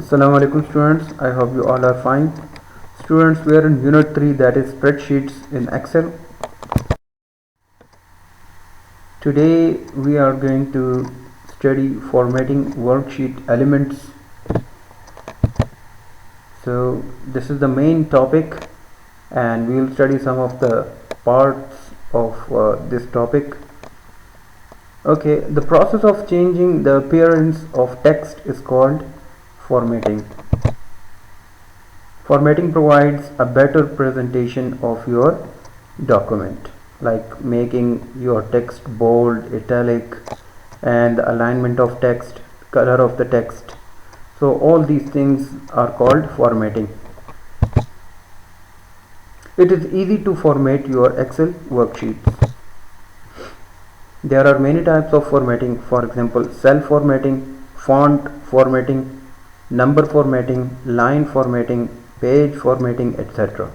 Assalamu alaikum students, I hope you all are fine. Students, we are in unit 3, that is spreadsheets in Excel. Today we are going to study formatting worksheet elements. So this is the main topic and we will study some of the parts of this topic. Okay, the process of changing the appearance of text is called formatting. Formatting provides a better presentation of your document, like making your text bold, italic, and the alignment of text, color of the text. So all these things are called formatting. It is easy to format your Excel worksheets. There are many types of formatting, for example, cell formatting, font formatting, number formatting, line formatting, page formatting, etc.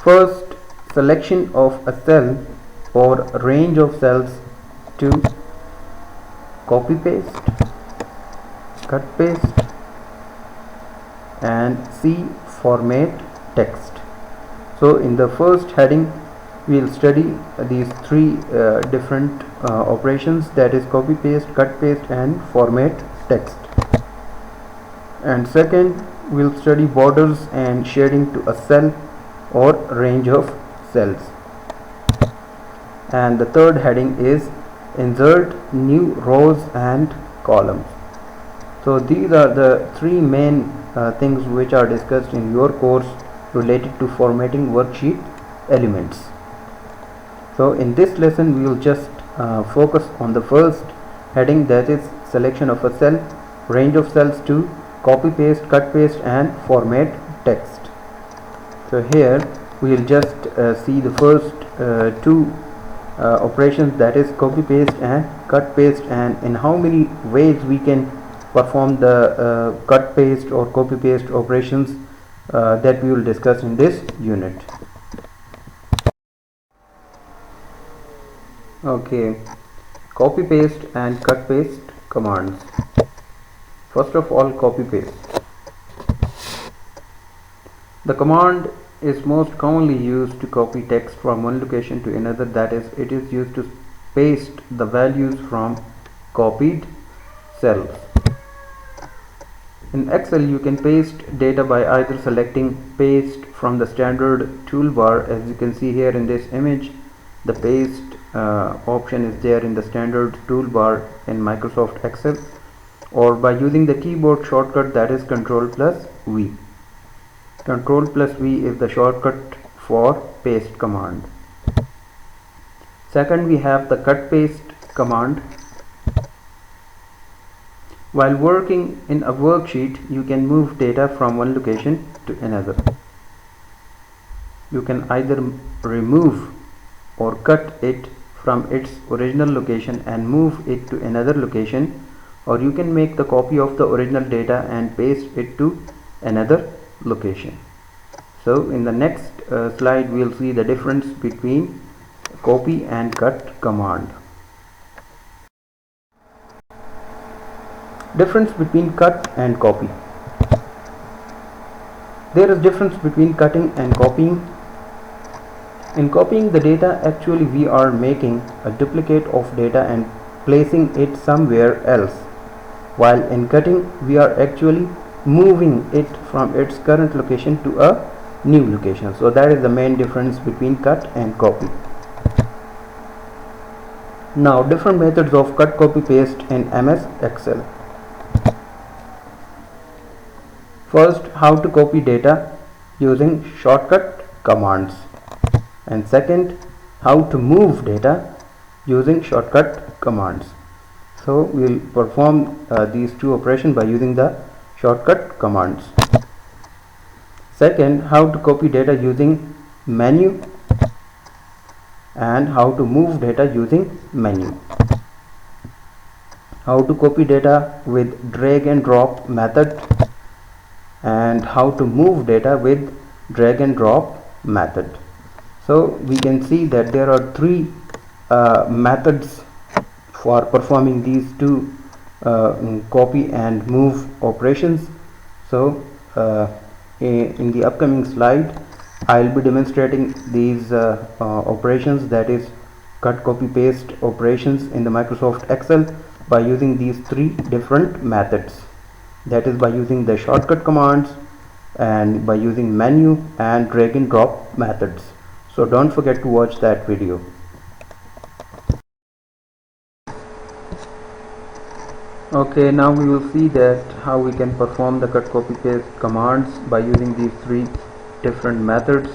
First, selection of a cell or range of cells to copy paste, cut paste, and C format text. So in the first heading we will study these three different operations, that is copy paste, cut paste, and format text. And second, we will study borders and shading to a cell or range of cells. And the third heading is insert new rows and columns. So these are the three main things which are discussed in your course related to formatting worksheet elements. So in this lesson we will just focus on the first heading, that is selection of a cell, range of cells to copy paste, cut paste, and format text. So here we will just see the first two operations, that is copy paste and cut paste, and in how many ways we can perform the cut paste or copy paste operations that we will discuss in this unit. Okay, copy paste and cut paste commands. First of all, copy paste. The command is most commonly used to copy text from one location to another, that is, it is used to paste the values from copied cells. In Excel, you can paste data by either selecting paste from the standard toolbar, as you can see here in this image. The paste option is there in the standard toolbar in Microsoft Excel, or by using the keyboard shortcut, that is Ctrl+V. Ctrl+V is the shortcut for paste command. Second, we have the cut paste command. While working in a worksheet, you can move data from one location to another. You can either remove or cut it from its original location and move it to another location, or you can make the copy of the original data and paste it to another location. So in the next slide we will see the difference between copy and cut command. Difference between cut and copy. There is difference between cutting and copying. In copying the data, actually we are making a duplicate of data and placing it somewhere else, while in cutting we are actually moving it from its current location to a new location. So that is the main difference between cut and copy. Now, different methods of cut, copy, paste in MS Excel. First, how to copy data using shortcut commands, and second, how to move data using shortcut commands. So we will perform these two operations by using the shortcut commands. Second, how to copy data using menu, and how to move data using menu. How to copy data with drag and drop method, and how to move data with drag and drop method. So we can see that there are three methods for performing these two copy and move operations. So in the upcoming slide I'll be demonstrating these operations, that is cut, copy, paste operations in the Microsoft Excel by using these three different methods, that is by using the shortcut commands and by using menu and drag and drop methods. So don't forget to watch that video. Okay, now we will see that how we can perform the cut, copy, paste commands by using these three different methods.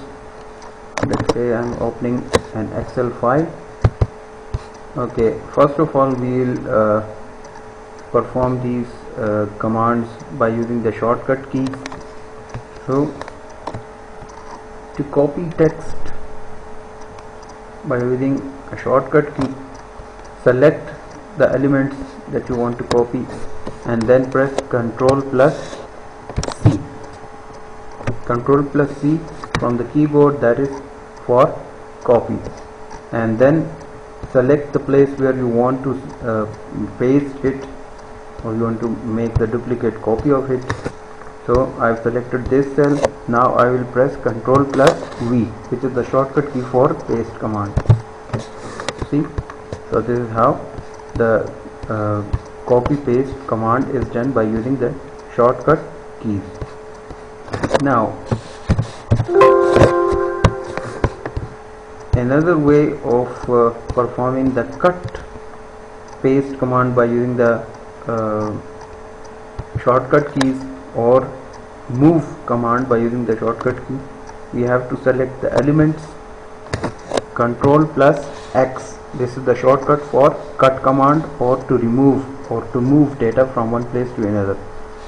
Let's say I'm opening an Excel file. Okay, first of all we will perform these commands by using the shortcut keys. So to copy text by using a shortcut key, select the elements that you want to copy and then press Ctrl plus C. Ctrl plus C from the keyboard, that is for copy, and then select the place where you want to paste it, or you want to make the duplicate copy of it. So I've selected this cell. Now I will press Ctrl plus V, which is the shortcut key for paste command. See, so this is how the copy paste command is done by using the shortcut keys. Now another way of performing the cut paste command by using the shortcut keys, or move command by using the shortcut key, we have to select the elements, Ctrl plus X. This is the shortcut for cut command, or to remove or to move data from one place to another.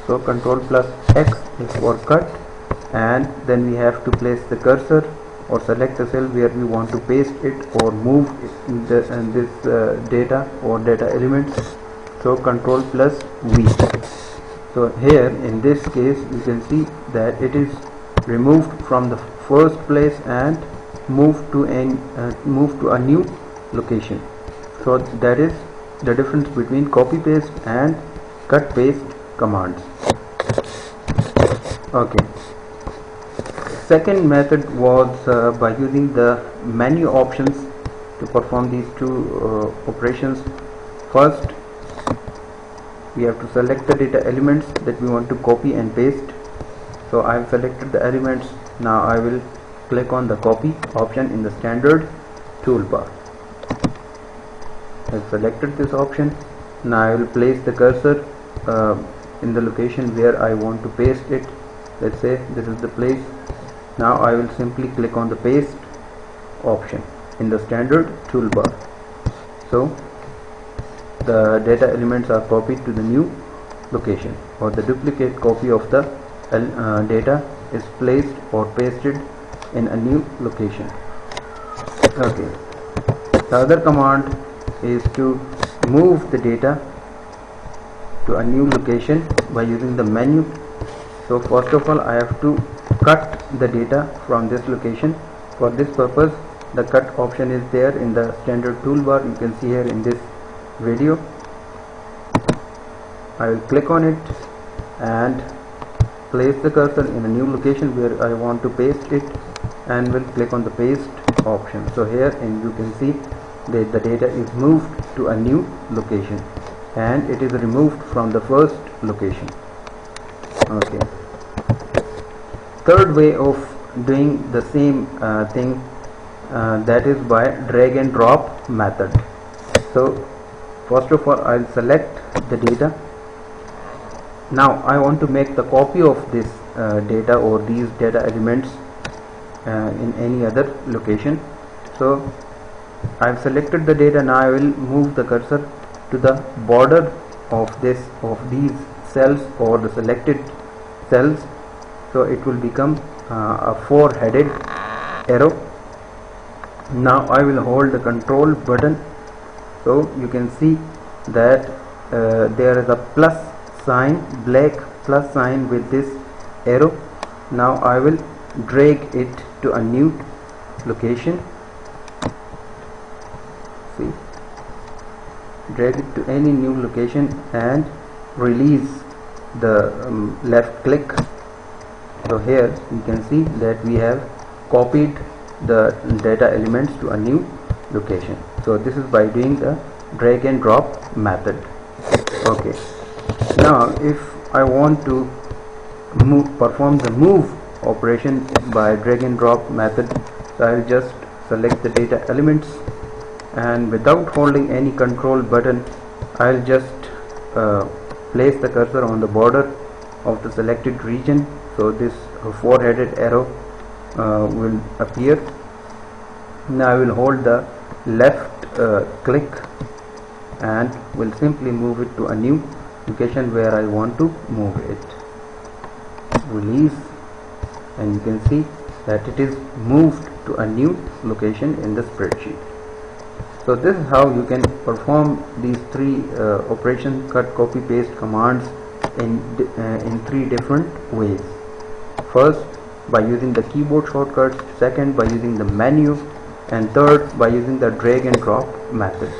So Ctrl plus X is for cut, and then we have to place the cursor or select the cell where we want to paste it or move this data or data elements. So Ctrl plus V. So here in this case you can see that it is removed from the first place and moved to a new location. So that is the difference between copy paste and cut paste commands. Okay, second method was by using the menu options to perform these two operations. First we have to select the data elements that we want to copy and paste. So I have selected the elements. Now I will click on the copy option in the standard toolbar. I have selected this option. Now I will place the cursor in the location where I want to paste it. Let's say this is the place. Now I will simply click on the paste option in the standard toolbar. So the data elements are copied to the new location, or the duplicate copy of the data is placed or pasted in a new location. Okay, the other command is to move the data to a new location by using the menu. So first of all I have to cut the data from this location. For this purpose the cut option is there in the standard toolbar. You can see here in this video. I will click on it and place the cursor in a new location where I want to paste it, and will click on the paste option. So here and you can see that the data is moved to a new location and it is removed from the first location. Okay, third way of doing the same thing, that is by drag and drop method. So first of all I'll select the data. Now I want to make the copy of this data or these data elements in any other location. So I've selected the data. Now I will move the cursor to the border of these cells or the selected cells. So it will become a four-headed arrow. Now I will hold the control button. So you can see that there is a plus sign, black plus sign with this arrow. Now I will drag it to a new location. See, drag it to any new location and release the left click. So here you can see that we have copied the data elements to a new location. So this is by doing the drag and drop method. Okay, now if I want to perform the move operation by drag and drop method, so I will just select the data elements, and without holding any control button I'll just place the cursor on the border of the selected region. So this four-headed arrow will appear. Now I will hold the left click and will simply move it to a new location where I want to move it. Release, and you can see that it is moved to a new location in the spreadsheet. So this is how you can perform these three operation cut, copy, paste commands in three different ways. First, by using the keyboard shortcuts, second by using the menu, and third by using the drag and drop method.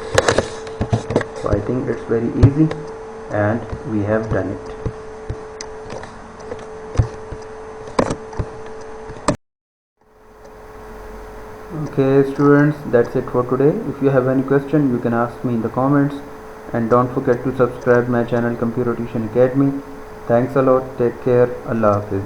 So I think it's very easy and we have done it. Okay students, that's it for today. If you have any question, you can ask me in the comments, and don't forget to subscribe my channel Computer Tuition Academy. Thanks a lot. Take care. Allah Hafiz.